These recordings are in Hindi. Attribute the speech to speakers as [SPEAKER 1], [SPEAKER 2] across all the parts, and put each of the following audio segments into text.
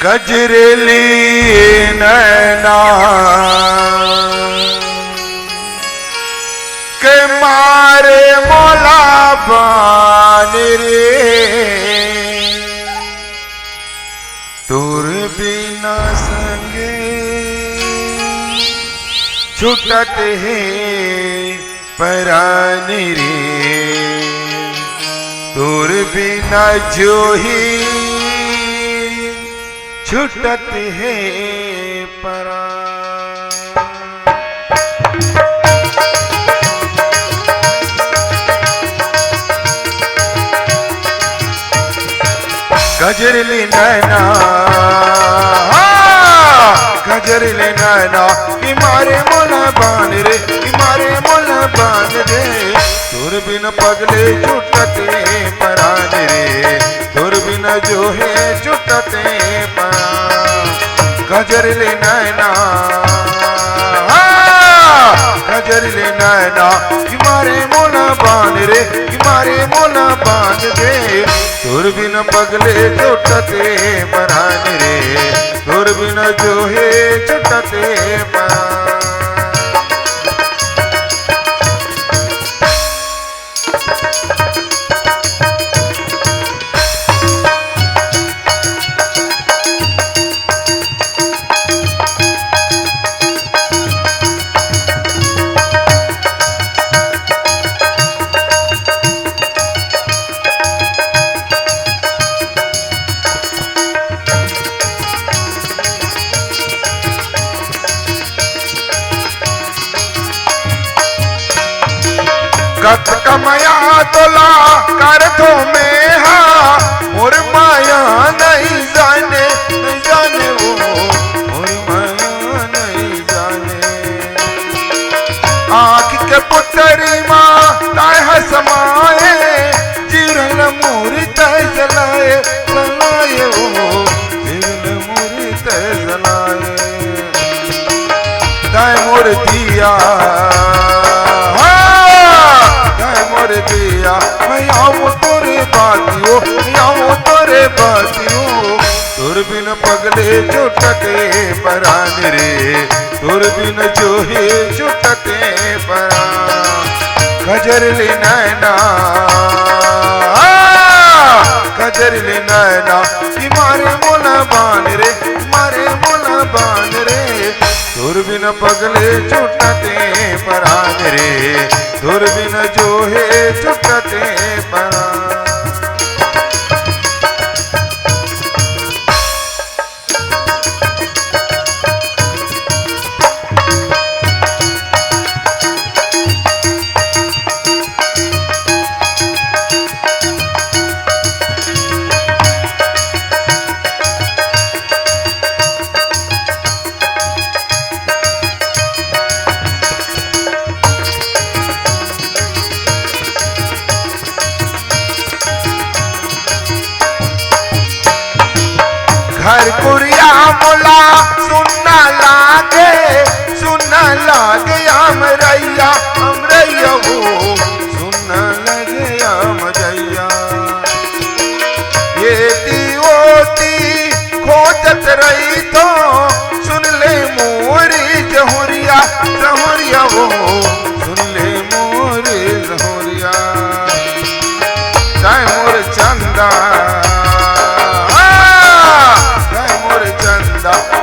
[SPEAKER 1] गजरेली नैना के मारे मोला बान रे, तुर बिना संगे छुटत है परान रे, तुर बिना जो ही छुटत है परान। गजरेली नैना, गजरेली नैना कि मारे मोला बान रे, कि मारे मोला बान रे, तुर बिन पगले छुटते परान रे, तुर बिन जो है छुटते परान। गजरेली नैना, गजरेली नैना कि मारे मोला बान रे, कि मारे मोला बान रे, तुर बिन पगले छुटते परान रे, तुर बिन जो है छुटते परान। गत कमया तोला कर दो में हा, मोर माया नहीं जाने, नहीं जाने वो मोर माया नहीं जाने। आँख के पुतरी माँ ताय हसमाए, जीरल मोरी तय जलाए, जलाए वो जीरल मोरी तय जलाए, ताय मोर दिया दिया मैं आऊँ तोरे बातियों, मैं आऊँ तोरे बातियों, तुर बिन पगले छुटते परान रे, तुर बिन जो ही छुटते परान। गजरेली नैना, गजरेली नैना कि मारे मोला बान रे, मारे मोला बान रे, तुर बिन पगले छुटते परान रे, तुर बिन जो है छुटते परान। घर कुरिया मोला सुनना लागे, सुनना लागे अमरैया, अमरैया वो सुनना लगे अमरैया। ये ओती खोजत रही तो सुन ले मोरी जहुरिया, जहुरिया वो सुन ले मोरी जहुरिया। जाए मोर चंदा,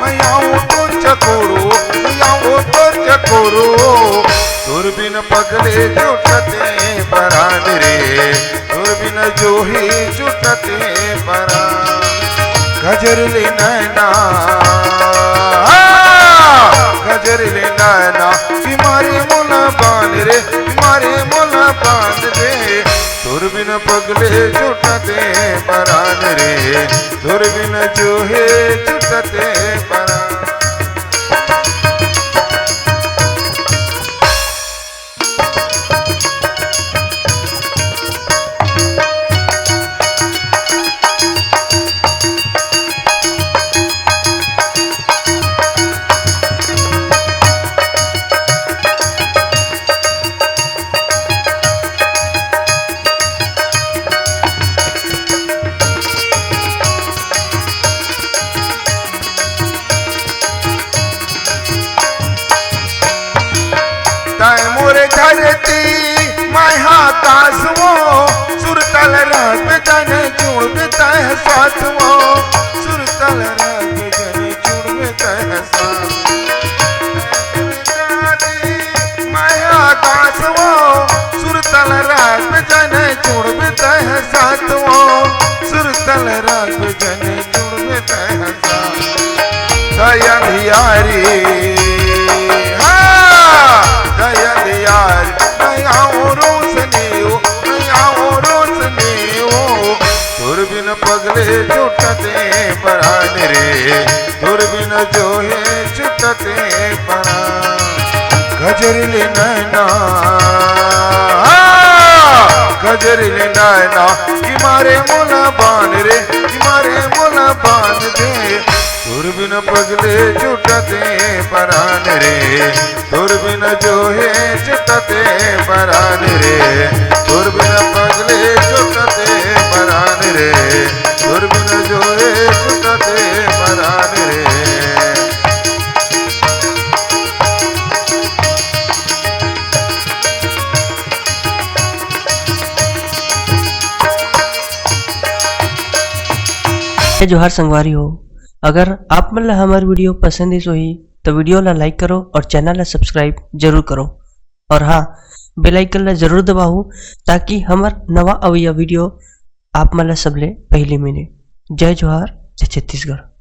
[SPEAKER 1] मैं आऊँ तो चकोरो, मैं आऊँ तो चकोरो, तुर बिन पगले छुटते परान रे, तुर बिन जो ही छुटते परान। गजरेली नैना, गजरेली नैना कि मारे मोला बान रे, कि मारे मोला बान रे, तुर बिन पगले छुटते परान रे, तुर बिन जो है छुटते परान। साथ वो सुरतल राग जन जुड़वे तह साथ माया दास वो सुरतल राग जन जुड़वे तह साथ वो सुरतल राग जन जुड़वे तह साथ दया धियारी दया धियारी दुर्बिन पगले छुटते परान रे दुर्बिन जो है छुटते परान गजरिले नैना गजरिले नैना कि मारे मोला बान रे कि मारे मोला बान दे दुर्बिन पगले छुटते परान रे दुर्बिन जो है छुटते परान रे दुर्बिन पगले छुटते परान रे दुर्बिन जो है छुटते परान रे
[SPEAKER 2] जोहार संगवारी हो। अगर आप मन ला हमार वीडियो पसंद ही तो वीडियो ला लाइक करो और चैनल ला सब्सक्राइब जरूर करो और हाँ बेल आइकन ला जरूर दबाओ ताकि हमार नवा अवैया वीडियो आप मन ला सबले पहले मिले। जय जोहार, जय छत्तीसगढ़।